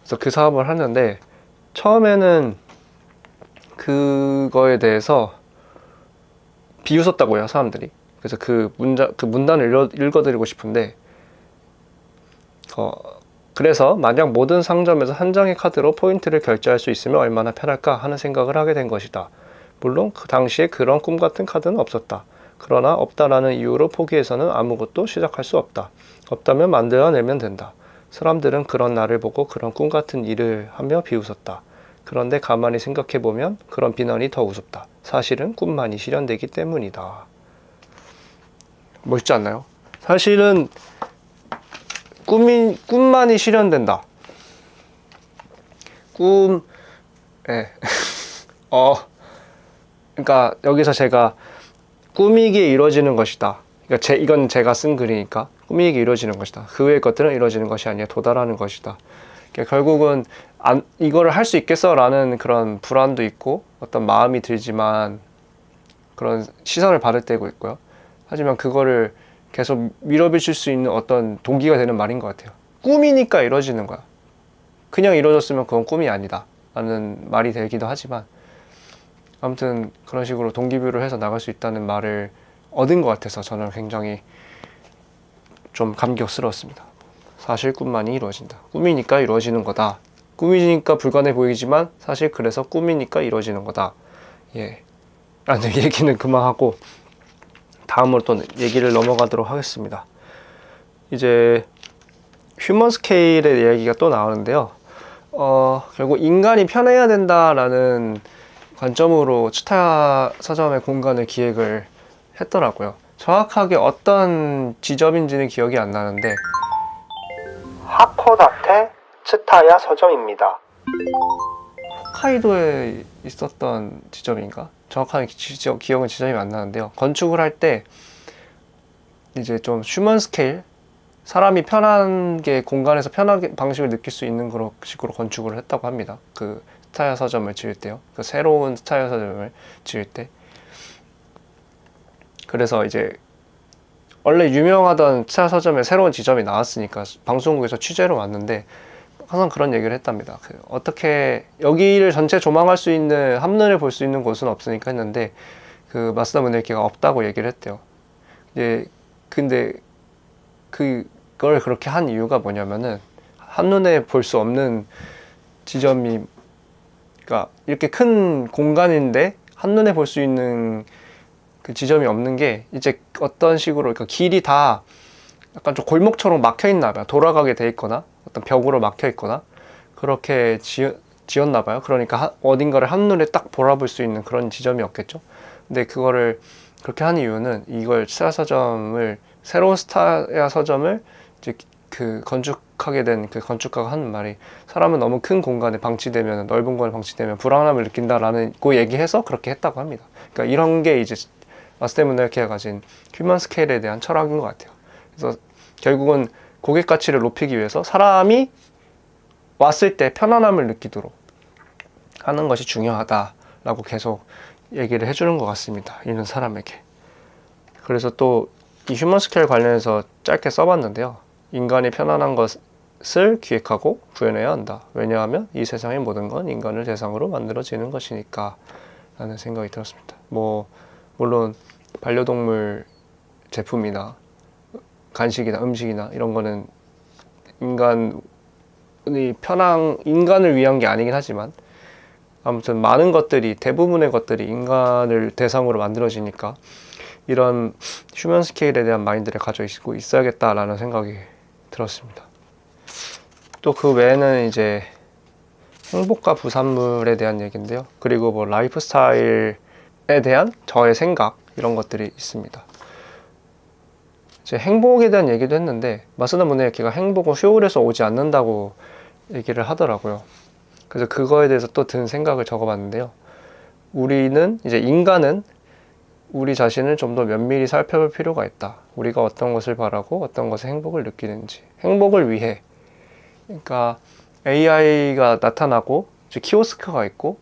그래서 그 사업을 하는데 처음에는 그거에 대해서 비웃었다고 해요, 사람들이. 그래서 그 문단을 읽어드리고 싶은데, 그래서 만약 모든 상점에서 한 장의 카드로 포인트를 결제할 수 있으면 얼마나 편할까 하는 생각을 하게 된 것이다. 물론 그 당시에 그런 꿈 같은 카드는 없었다. 그러나 없다라는 이유로 포기해서는 아무것도 시작할 수 없다. 없다면 만들어내면 된다. 사람들은 그런 나를 보고 그런 꿈 같은 일을 하며 비웃었다. 그런데 가만히 생각해보면 그런 비난이 더 우습다. 사실은 꿈만이 실현되기 때문이다. 멋있지 않나요? 사실은 꿈만이 실현된다. 그러니까 여기서 제가 꿈이기에 이루어지는 것이다. 그러니까 이건 제가 쓴 글이니까 꿈이기에 이루어지는 것이다. 그 외의 것들은 이루어지는 것이 아니라 도달하는 것이다. 그러니까 결국은 이거를 할 수 있겠어라는 그런 불안도 있고 어떤 마음이 들지만 그런 시선을 받을 때고 있고요. 하지만 그거를 계속 밀어붙일 수 있는 어떤 동기가 되는 말인 것 같아요. 꿈이니까 이루어지는 거야. 그냥 이루어졌으면 그건 꿈이 아니다 라는 말이 되기도 하지만 아무튼 그런 식으로 동기부여를 해서 나갈 수 있다는 말을 얻은 것 같아서 저는 굉장히 좀 감격스러웠습니다. 사실 꿈만이 이루어진다. 꿈이니까 이루어지는 거다. 꿈이니까 불가능해 보이지만 사실 그래서 꿈이니까 이루어지는 거다. 예. 라는 얘기는 그만하고 다음으로 또 얘기를 넘어가도록 하겠습니다. 이제 휴먼 스케일의 이야기가 또 나오는데요. 결국 인간이 편해야 된다라는 관점으로 츠타야 서점의 공간을 기획을 했더라고요. 정확하게 어떤 지점인지는 기억이 안 나는데 하코다테 츠타야 서점입니다. 홋카이도에 있었던 지점인가? 정확하게 기억은 지점이 안 나는데요. 건축을 할 때 이제 좀 휴먼 스케일, 사람이 편하게 공간에서 편하게 방식을 느낄 수 있는 그런 식으로 건축을 했다고 합니다. 그 츠타야 서점을 지을 때요. 그 새로운 츠타야 서점을 지을 때. 그래서 이제 원래 유명하던 츠타야 서점에 새로운 지점이 나왔으니까 방송국에서 취재로 왔는데 항상 그런 얘기를 했답니다. 어떻게 여기를 전체 조망할 수 있는 한눈에 볼 수 있는 곳은 없으니까 했는데 그 마쓰다 문예기가 없다고 얘기를 했대요. 이제 근데 그걸 그렇게 한 이유가 뭐냐면은 한눈에 볼 수 없는 지점이 그러니까 이렇게 큰 공간인데 한눈에 볼 수 있는 그 지점이 없는 게 이제 어떤 식으로 그러니까 길이 다 약간 좀 골목처럼 막혀 있나 봐요. 돌아가게 돼 있거나 어떤 벽으로 막혀 있거나 그렇게 지었나 봐요. 그러니까 어딘가를 한눈에 딱 바라볼 수 있는 그런 지점이었겠죠. 근데 그거를 그렇게 한 이유는 이걸 츠타야 서점을 새로운 츠타야 서점을 이제 그 건축하게 된 그 건축가가 하는 말이 사람은 너무 큰 공간에 방치되면 넓은 공간에 방치되면 불안함을 느낀다라는 그 얘기해서 그렇게 했다고 합니다. 그러니까 이런 게 이제 마쓰다 문예기가 가진 휴먼 스케일에 대한 철학인 것 같아요. 그래서 결국은 고객 가치를 높이기 위해서 사람이 왔을 때 편안함을 느끼도록 하는 것이 중요하다라고 계속 얘기를 해주는 것 같습니다. 이런 사람에게. 그래서 또 이 휴먼 스케일 관련해서 짧게 써봤는데요. 인간이 편안한 것을 기획하고 구현해야 한다. 왜냐하면 이 세상의 모든 건 인간을 대상으로 만들어지는 것이니까 라는 생각이 들었습니다. 물론 반려동물 제품이나 간식이나 음식이나 이런 거는 인간을 위한 게 아니긴 하지만 아무튼 많은 것들이 대부분의 것들이 인간을 대상으로 만들어지니까 이런 휴먼 스케일에 대한 마인드를 가지고 있어야겠다라는 생각이 들었습니다. 또 그 외에는 이제 행복과 부산물에 대한 얘기인데요. 그리고 뭐 라이프 스타일에 대한 저의 생각 이런 것들이 있습니다. 이제 행복에 대한 얘기도 했는데 마쓰다 문예기가 행복은 쇼울에서 오지 않는다고 얘기를 하더라고요. 그래서 그거에 대해서 또 든 생각을 적어봤는데요. 인간은 우리 자신을 좀 더 면밀히 살펴볼 필요가 있다. 우리가 어떤 것을 바라고 어떤 것에 행복을 느끼는지. 행복을 위해. 그러니까 AI가 나타나고 이제 키오스크가 있고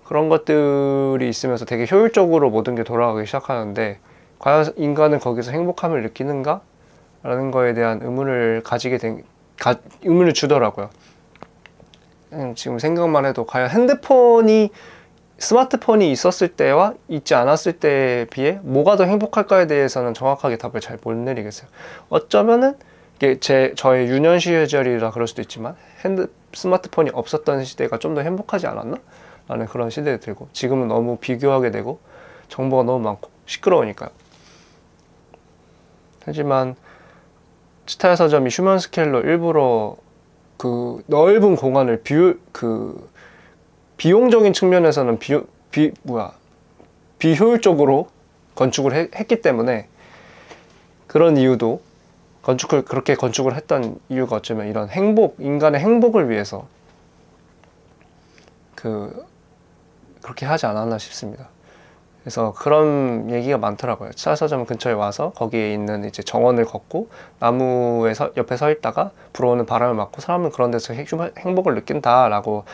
그런 것들이 있으면서 되게 효율적으로 모든 게 돌아가기 시작하는데 과연 인간은 거기서 행복함을 느끼는가? 라는 거에 대한 의문을 의문을 주더라고요. 지금 생각만 해도 과연 스마트폰이 있었을 때와 있지 않았을 때에 비해 뭐가 더 행복할까에 대해서는 정확하게 답을 잘 못 내리겠어요. 어쩌면은 이게 저의 유년 시절이라 그럴 수도 있지만 스마트폰이 없었던 시대가 좀 더 행복하지 않았나? 라는 그런 시대에 들고 지금은 너무 비교하게 되고 정보가 너무 많고 시끄러우니까요. 하지만 츠타야 서점이 휴먼 스케일로 일부러 그 넓은 공간을 비용적인 측면에서는 비효율적으로 건축을 했기 때문에, 그런 이유도 그렇게 건축을 했던 이유가 어쩌면 이런 인간의 행복을 위해서 그렇게 하지 않았나 싶습니다. 그래서 그런 얘기가 많더라고요. 츠타야 서점 근처에 와서 거기에 있는 이제 정원을 걷고 나무에 옆에 서 있다가 불어오는 바람을 맞고 사람은 그런 데서 행복을 느낀다라고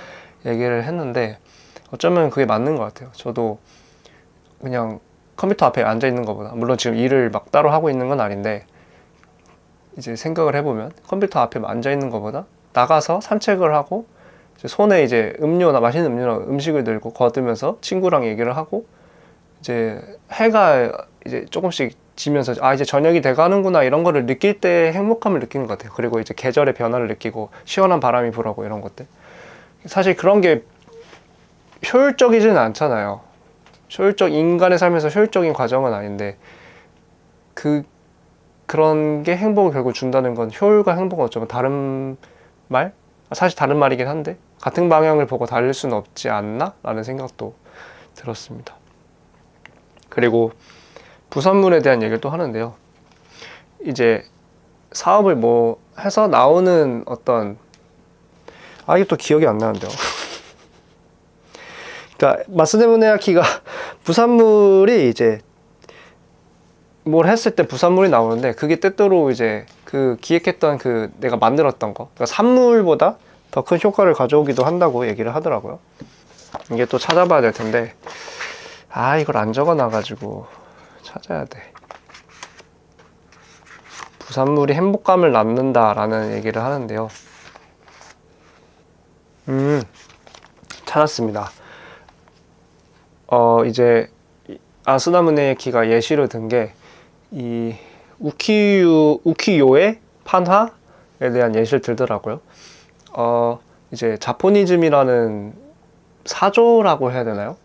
얘기를 했는데, 어쩌면 그게 맞는 것 같아요. 저도 그냥 컴퓨터 앞에 앉아 있는 것보다, 물론 지금 일을 막 따로 하고 있는 건 아닌데, 이제 생각을 해보면 컴퓨터 앞에 앉아 있는 것보다 나가서 산책을 하고 이제 손에 이제 맛있는 음료나 음식을 들고 걷으면서 친구랑 얘기를 하고, 이제 해가 이제 조금씩 지면서 이제 저녁이 돼가는구나 이런 거를 느낄 때 행복감을 느끼는 것 같아요. 그리고 이제 계절의 변화를 느끼고 시원한 바람이 불어오고 이런 것들, 사실 그런 게 효율적이지는 않잖아요. 인간의 삶에서 효율적인 과정은 아닌데, 그런 게 행복을 결국 준다는 건, 효율과 행복은 어쩌면 사실 다른 말이긴 한데 같은 방향을 보고 달릴 수는 없지 않나? 라는 생각도 들었습니다. 그리고 부산물에 대한 얘기를 또 하는데요. 이제 사업을 뭐 해서 나오는 이게 또 기억이 안 나는데요. 그러니까 마쓰데무네야키가 부산물이 이제 뭘 했을 때 부산물이 나오는데, 그게 때때로 이제 기획했던 내가 만들었던 거, 그러니까 산물보다 더 큰 효과를 가져오기도 한다고 얘기를 하더라고요. 이게 또 찾아봐야 될 텐데, 이걸 안 적어놔가지고 찾아야 돼. 부산물이 행복감을 낳는다라는 얘기를 하는데요. 찾았습니다. 이제 아스나무네야키가 예시로 든 게 이 우키요의 판화에 대한 예시를 들더라고요. 이제 자포니즘이라는 사조라고 해야 되나요?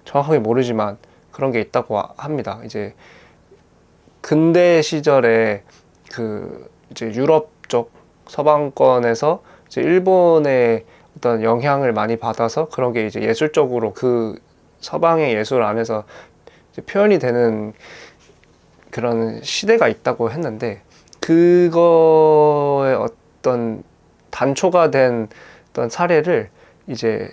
정확하게 모르지만 그런 게 있다고 합니다. 이제 근대 시절에 이제 유럽 쪽 서방권에서 이제 일본의 어떤 영향을 많이 받아서 그런 게 이제 예술적으로 서방의 예술 안에서 이제 표현이 되는 그런 시대가 있다고 했는데, 그거의 어떤 단초가 된 어떤 사례를 이제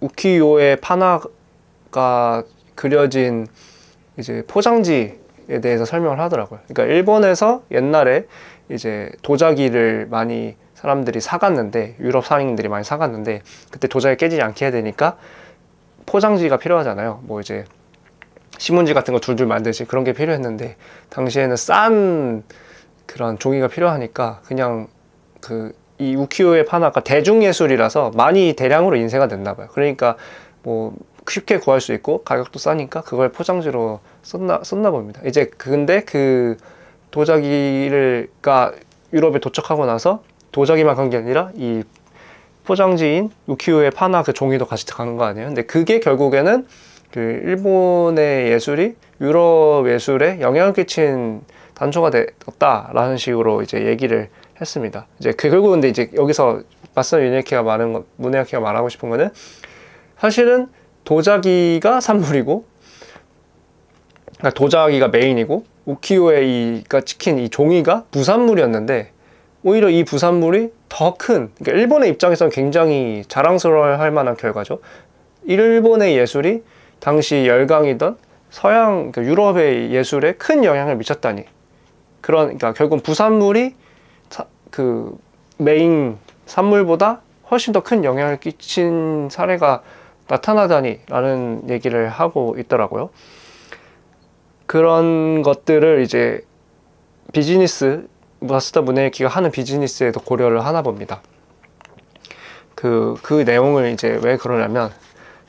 우키요의 판화가 그려진 이제 포장지에 대해서 설명을 하더라고요. 그러니까 일본에서 옛날에 이제 도자기를 많이 사람들이 사갔는데, 유럽 상인들이 많이 사갔는데, 그때 도자기 깨지지 않게 해야 되니까 포장지가 필요하잖아요. 뭐 이제 신문지 같은 거 줄줄 만들지 그런 게 필요했는데, 당시에는 싼 그런 종이가 필요하니까 그냥 이 우키요의 판화가 대중예술이라서 많이 대량으로 인쇄가 됐나 봐요. 그러니까 뭐 쉽게 구할 수 있고 가격도 싸니까 그걸 포장지로 썼나 봅니다. 이제 근데 도자기가 유럽에 도착하고 나서 도자기만 간 게 아니라 이 포장지인 우키요의 판화 종이도 같이 가는 거 아니에요? 근데 그게 결국에는 일본의 예술이 유럽 예술에 영향을 끼친 단초가 되었다라는 식으로 이제 얘기를 했습니다. 이제 결국은 근데 이제 여기서 무네야키가 말하고 싶은 거는, 사실은 도자기가 산물이고, 그러니까 도자기가 메인이고, 우키요에가 찍힌 이 종이가 부산물이었는데, 오히려 이 부산물이 더 큰, 그러니까 일본의 입장에서는 굉장히 자랑스러워할 만한 결과죠. 일본의 예술이 당시 열강이던 유럽의 예술에 큰 영향을 미쳤다니. 그러니까 결국 부산물이 메인 산물보다 훨씬 더 큰 영향을 끼친 사례가 나타나다니 라는 얘기를 하고 있더라고요. 그런 것들을 이제 마쓰다 무네야키가 하는 비즈니스에도 고려를 하나 봅니다. 그 내용을 이제 왜 그러냐면,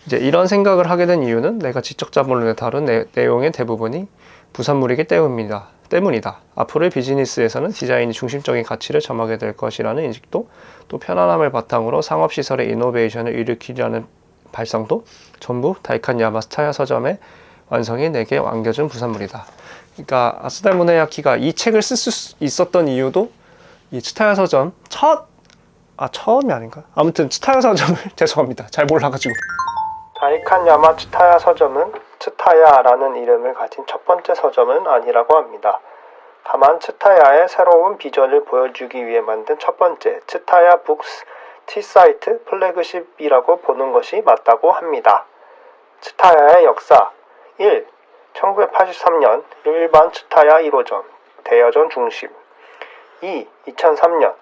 이제 이런 생각을 하게 된 이유는 내가 지적 자본론에 다룬 내용의 대부분이 부산물이기 때문이다. 앞으로의 비즈니스에서는 디자인이 중심적인 가치를 점하게 될 것이라는 인식도, 또 편안함을 바탕으로 상업시설의 이노베이션을 일으키려는 발상도 전부 다이칸 야마 츠타야 서점의 완성이 내게 안겨준 부산물이다. 그러니까 아스달 무네야키가 이 책을 쓸 수 있었던 이유도 이 츠타야 서점 처음이 아닌가? 아무튼 츠타야 서점을 죄송합니다. 잘 몰라가지고. 다이칸야마 츠타야 서점은 츠타야라는 이름을 가진 첫 번째 서점은 아니라고 합니다. 다만 츠타야의 새로운 비전을 보여주기 위해 만든 첫 번째 츠타야 북스 T사이트 플래그십이라고 보는 것이 맞다고 합니다. 츠타야의 역사 1. 1983년 일반 츠타야 1호점 대여점 중심 2. 2003년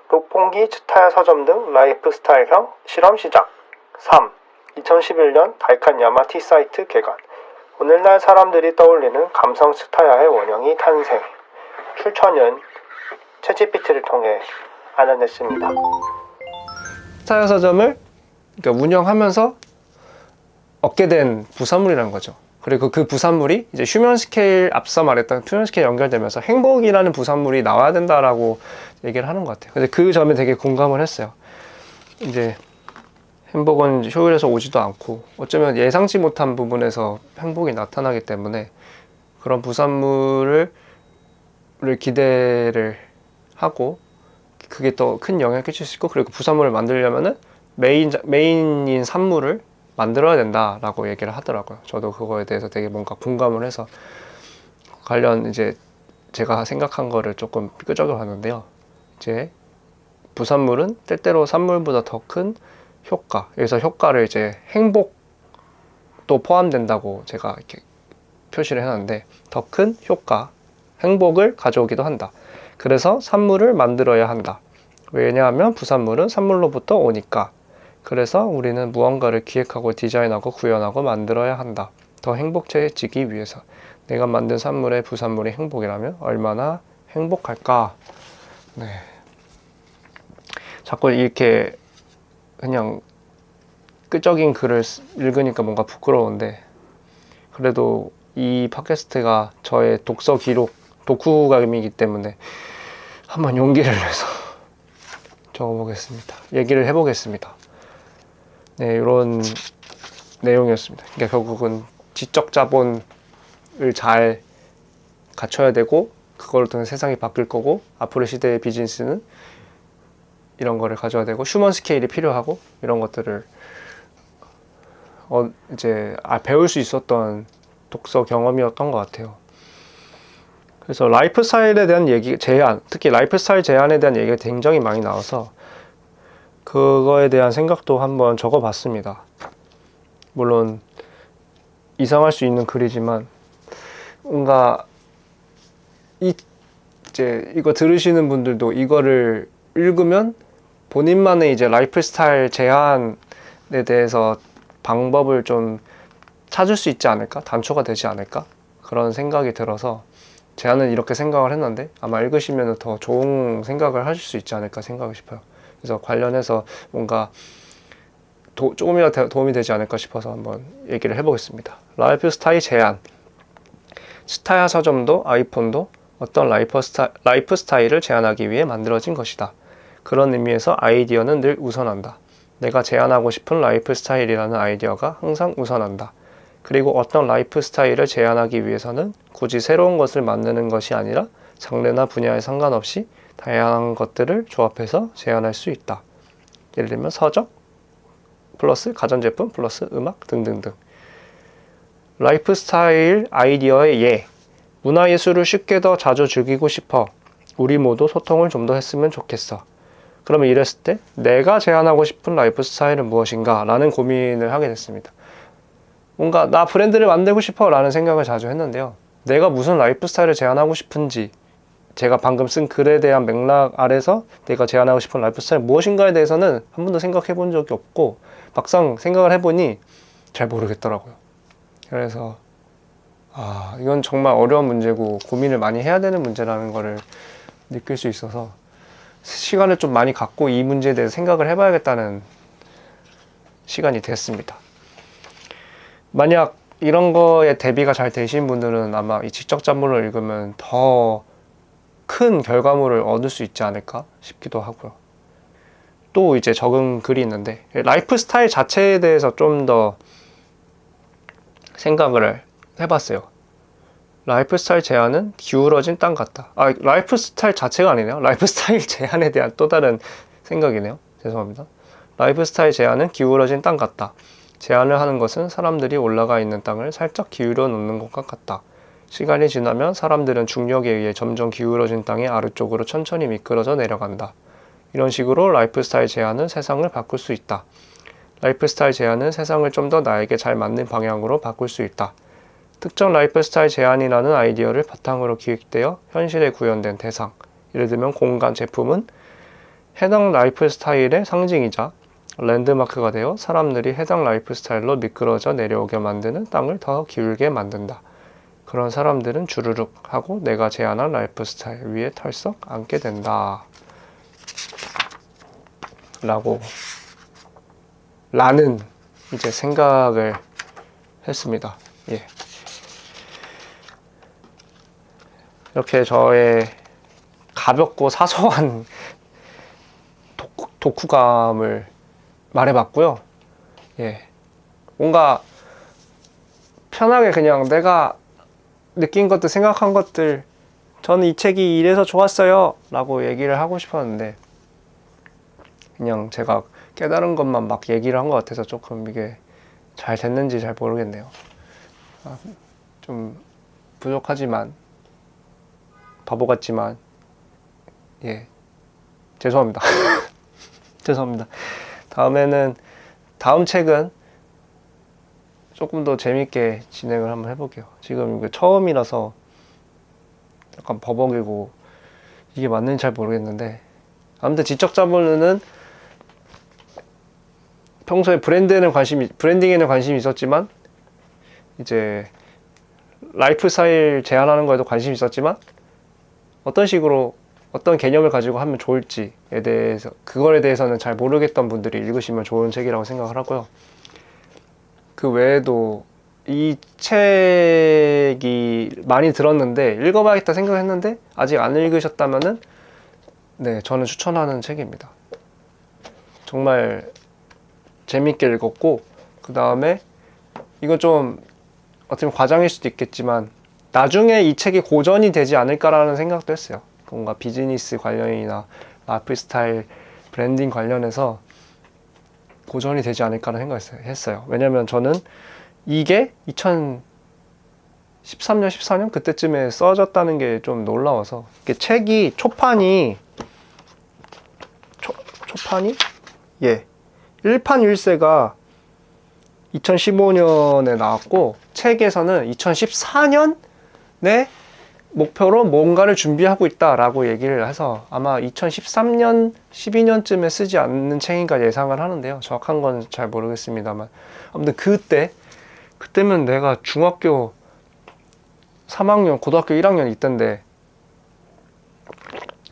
록봉기 츠타야 서점 등 라이프스타일형 실험 시작 3. 2011년 다이칸야마 T사이트 개관 오늘날 사람들이 떠올리는 감성 츠타야의 원형이 탄생 출처는 챗GPT를 통해 알아냈습니다. 츠타야 서점을 그러니까 운영하면서 얻게 된 부산물이라는 거죠. 그리고 그 부산물이 이제 휴먼 스케일 앞서 말했던 휴먼 스케일 연결되면서 행복이라는 부산물이 나와야 된다라고 얘기를 하는 것 같아요. 근데 그 점에 되게 공감을 했어요. 이제 행복은 효율에서 오지도 않고 어쩌면 예상치 못한 부분에서 행복이 나타나기 때문에 그런 부산물을 기대를 하고 그게 더 큰 영향을 끼칠 수 있고 그리고 부산물을 만들려면은 메인인 산물을 만들어야 된다라고 얘기를 하더라고요. 저도 그거에 대해서 되게 뭔가 공감을 해서 관련 이제 제가 생각한 거를 조금 끄적여 봤는데요. 이제 부산물은 때때로 산물보다 더 큰 효과, 여기서 효과를 이제 행복도 포함된다고 제가 이렇게 표시를 해놨는데 더 큰 효과, 행복을 가져오기도 한다. 그래서 산물을 만들어야 한다. 왜냐하면 부산물은 산물로부터 오니까. 그래서 우리는 무언가를 기획하고 디자인하고 구현하고 만들어야 한다. 더 행복해지기 위해서. 내가 만든 산물의 부산물이 행복이라면 얼마나 행복할까? 네. 자꾸 이렇게 그냥 끄적인 글을 읽으니까 뭔가 부끄러운데 그래도 이 팟캐스트가 저의 독서 기록, 독후감이기 때문에 한번 용기를 내서 적어보겠습니다. 얘기를 해보겠습니다. 네, 이런 내용이었습니다. 그러니까 결국은 지적 자본을 잘 갖춰야 되고 그걸 통해 세상이 바뀔 거고 앞으로의 시대의 비즈니스는 이런 거를 가져야 되고 휴먼 스케일이 필요하고 이런 것들을 이제 배울 수 있었던 독서 경험이었던 것 같아요. 그래서 라이프 스타일에 대한 얘기, 제한, 특히 라이프 스타일 제한에 대한 얘기가 굉장히 많이 나와서 그거에 대한 생각도 한번 적어봤습니다. 물론 이상할 수 있는 글이지만 뭔가 이제 이거 들으시는 분들도 이거를 읽으면 본인만의 이제 라이프 스타일 제한에 대해서 방법을 좀 찾을 수 있지 않을까? 단초가 되지 않을까? 그런 생각이 들어서 제안은 이렇게 생각을 했는데 아마 읽으시면 더 좋은 생각을 하실 수 있지 않을까 생각이 싶어요. 그래서 관련해서 뭔가 조금이라도 도움이 되지 않을까 싶어서 한번 얘기를 해보겠습니다. 라이프 스타일 제안. 츠타야 서점도 아이폰도 어떤 라이프 스타일을 제안하기 위해 만들어진 것이다. 그런 의미에서 아이디어는 늘 우선한다. 내가 제안하고 싶은 라이프 스타일이라는 아이디어가 항상 우선한다. 그리고 어떤 라이프 스타일을 제안하기 위해서는 굳이 새로운 것을 만드는 것이 아니라 장르나 분야에 상관없이 다양한 것들을 조합해서 제안할 수 있다. 예를 들면 서적 플러스 가전제품 플러스 음악 등등등. 라이프 스타일 아이디어의 예. 문화예술을 쉽게 더 자주 즐기고 싶어. 우리 모두 소통을 좀 더 했으면 좋겠어. 그러면 이랬을 때 내가 제안하고 싶은 라이프 스타일은 무엇인가? 라는 고민을 하게 됐습니다. 뭔가 나 브랜드를 만들고 싶어 라는 생각을 자주 했는데요. 내가 무슨 라이프 스타일을 제안하고 싶은지 제가 방금 쓴 글에 대한 맥락 아래서 내가 제안하고 싶은 라이프 스타일 무엇인가에 대해서는 한 번도 생각해 본 적이 없고 막상 생각을 해보니 잘 모르겠더라고요. 그래서 이건 정말 어려운 문제고 고민을 많이 해야 되는 문제라는 거를 느낄 수 있어서 시간을 좀 많이 갖고 이 문제에 대해서 생각을 해봐야겠다는 시간이 됐습니다. 만약 이런 거에 대비가 잘 되신 분들은 아마 이 지적 잡문을 읽으면 더 큰 결과물을 얻을 수 있지 않을까 싶기도 하고요. 또 이제 적은 글이 있는데 라이프 스타일 자체에 대해서 좀 더 생각을 해봤어요. 라이프 스타일 제한은 기울어진 땅 같다. 라이프 스타일 자체가 아니네요. 라이프 스타일 제한에 대한 또 다른 생각이네요. 죄송합니다. 라이프 스타일 제한은 기울어진 땅 같다. 제한을 하는 것은 사람들이 올라가 있는 땅을 살짝 기울여 놓는 것과 같다. 시간이 지나면 사람들은 중력에 의해 점점 기울어진 땅의 아래쪽으로 천천히 미끄러져 내려간다. 이런 식으로 라이프 스타일 제한은 세상을 바꿀 수 있다. 라이프 스타일 제한은 세상을 좀 더 나에게 잘 맞는 방향으로 바꿀 수 있다. 특정 라이프 스타일 제한이라는 아이디어를 바탕으로 기획되어 현실에 구현된 대상, 예를 들면 공간, 제품은 해당 라이프 스타일의 상징이자 랜드마크가 되어 사람들이 해당 라이프 스타일로 미끄러져 내려오게 만드는 땅을 더 기울게 만든다. 그런 사람들은 주르륵 하고 내가 제안한 라이프 스타일 위에 털썩 앉게 된다. 라는 이제 생각을 했습니다. 예. 이렇게 저의 가볍고 사소한 독후감을 말해봤고요. 예. 뭔가 편하게 그냥 내가 느낀 것들, 생각한 것들, 저는 이 책이 이래서 좋았어요 라고 얘기를 하고 싶었는데, 그냥 제가 깨달은 것만 막 얘기를 한 것 같아서 조금 이게 잘 됐는지 잘 모르겠네요. 좀 부족하지만, 바보 같지만, 예, 죄송합니다. 죄송합니다. 다음 책은 조금 더 재밌게 진행을 한번 해볼게요. 지금 이거 처음이라서 약간 버벅이고 이게 맞는지 잘 모르겠는데, 아무튼 지적자본은 평소에 브랜딩에는 관심이 있었지만, 이제 라이프 스타일 제한하는 거에도 관심이 있었지만, 어떤 식으로 어떤 개념을 가지고 하면 좋을지에 대해서, 그거에 대해서는 잘 모르겠던 분들이 읽으시면 좋은 책이라고 생각을 하고요. 그 외에도 이 책이 많이 들었는데 읽어봐야겠다 생각했는데 아직 안 읽으셨다면은 네, 저는 추천하는 책입니다. 정말 재밌게 읽었고, 그 다음에 이건 좀 어떻게 보면 과장일 수도 있겠지만 나중에 이 책이 고전이 되지 않을까라는 생각도 했어요. 뭔가 비즈니스 관련이나 라이프 스타일 브랜딩 관련해서 고전이 되지 않을까라는 생각을 했어요. 왜냐면 저는 이게 2013년, 14년 그때쯤에 써졌다는 게 좀 놀라워서, 이게 책이 초판이 예, 1판 1세가 2015년에 나왔고, 책에서는 2014년에 목표로 뭔가를 준비하고 있다라고 얘기를 해서 아마 2013년, 12년쯤에 쓰지 않는 책인가 예상을 하는데요. 정확한 건 잘 모르겠습니다만, 아무튼 그때면 내가 중학교 3학년, 고등학교 1학년 이때인데,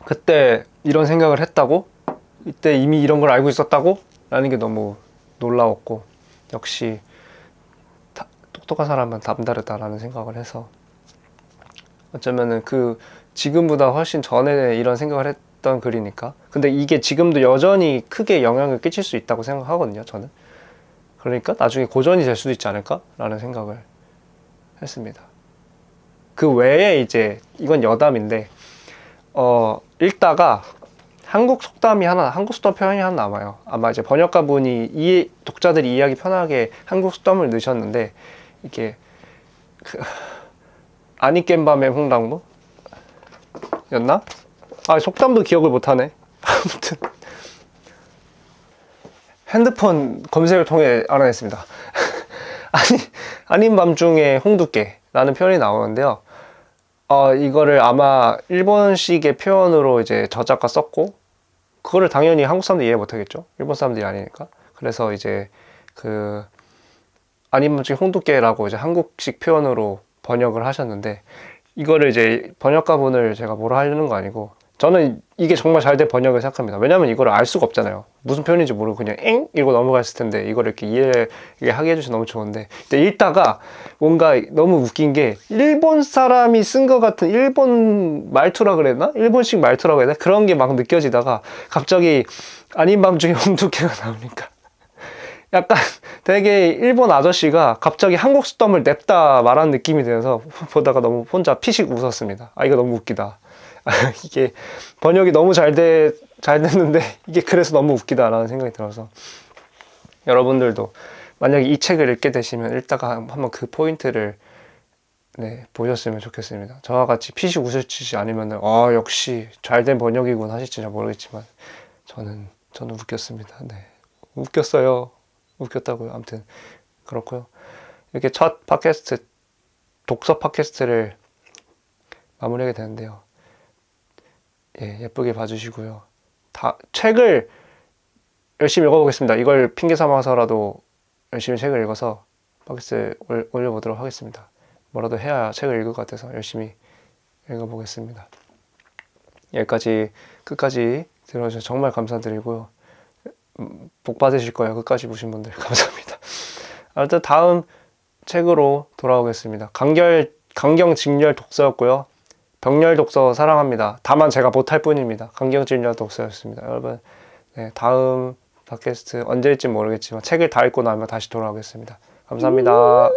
그때 이런 생각을 했다고? 이때 이미 이런 걸 알고 있었다고? 라는 게 너무 놀라웠고, 역시 똑똑한 사람은 남다르다라는 생각을 해서, 어쩌면은 지금보다 훨씬 전에 이런 생각을 했던 글이니까. 근데 이게 지금도 여전히 크게 영향을 끼칠 수 있다고 생각하거든요, 저는. 그러니까 나중에 고전이 될 수도 있지 않을까라는 생각을 했습니다. 그 외에 이제 이건 여담인데, 읽다가 한국 속담 표현이 하나 남아요. 아마 이제 번역가분이 독자들이 이해하기 편하게 한국 속담을 넣으셨는데, 이게 아니 깬 밤의 홍당무? 였나? 속담도 기억을 못하네. 아무튼 핸드폰 검색을 통해 알아냈습니다. 아닌 밤중에 홍두깨라는 표현이 나오는데요. 이거를 아마 일본식의 표현으로 이제 저자가 썼고, 그거를 당연히 한국 사람들이 이해 못하겠죠. 일본 사람들이 아니니까. 그래서 이제 아닌 밤중에 홍두깨라고 이제 한국식 표현으로 번역을 하셨는데, 이거를 이제 번역가분을 제가 뭐라 하려는 거 아니고, 저는 이게 정말 잘 된 번역을 생각합니다. 왜냐면 이걸 알 수가 없잖아요. 무슨 표현인지 모르고 그냥 엥? 이러고 넘어갔을 텐데, 이걸 이렇게 이해하게 해주셔서 너무 좋은데, 근데 읽다가 뭔가 너무 웃긴 게, 일본 사람이 쓴 것 같은 일본 말투라 그랬나? 일본식 말투라고 해야 되나? 그런 게 막 느껴지다가 갑자기 아닌 밤중에 홍두깨가 나오니까 약간 되게 일본 아저씨가 갑자기 한국 수덤을 냅다 말한 느낌이 들어서 보다가 너무 혼자 피식 웃었습니다. 아, 이거 너무 웃기다. 이게 번역이 너무 잘 됐는데 이게 그래서 너무 웃기다라는 생각이 들어서 여러분들도 만약에 이 책을 읽게 되시면 읽다가 한번 그 포인트를 보셨으면 좋겠습니다. 저와 같이 피식 웃으시지 않으면 역시 잘된 번역이군 하실지 잘 모르겠지만 저는 웃겼습니다. 네, 웃겼어요. 웃겼다고요. 아무튼 그렇고요. 이렇게 첫 팟캐스트, 독서 팟캐스트를 마무리하게 되는데요. 예, 예쁘게 봐주시고요. 책을 열심히 읽어보겠습니다. 이걸 핑계 삼아서라도 열심히 책을 읽어서 팟캐스트에 올려보도록 하겠습니다. 뭐라도 해야 책을 읽을 것 같아서 열심히 읽어보겠습니다. 여기까지 끝까지 들어주셔서 정말 감사드리고요. 복 받으실 거예요. 끝까지 보신 분들 감사합니다. 아무튼 다음 책으로 돌아오겠습니다. 강경직렬 독서였고요. 병렬 독서 사랑합니다. 다만 제가 못할 뿐입니다. 강경직렬 독서였습니다. 여러분, 다음 팟캐스트 언제일지 모르겠지만 책을 다 읽고 나면 다시 돌아오겠습니다. 감사합니다.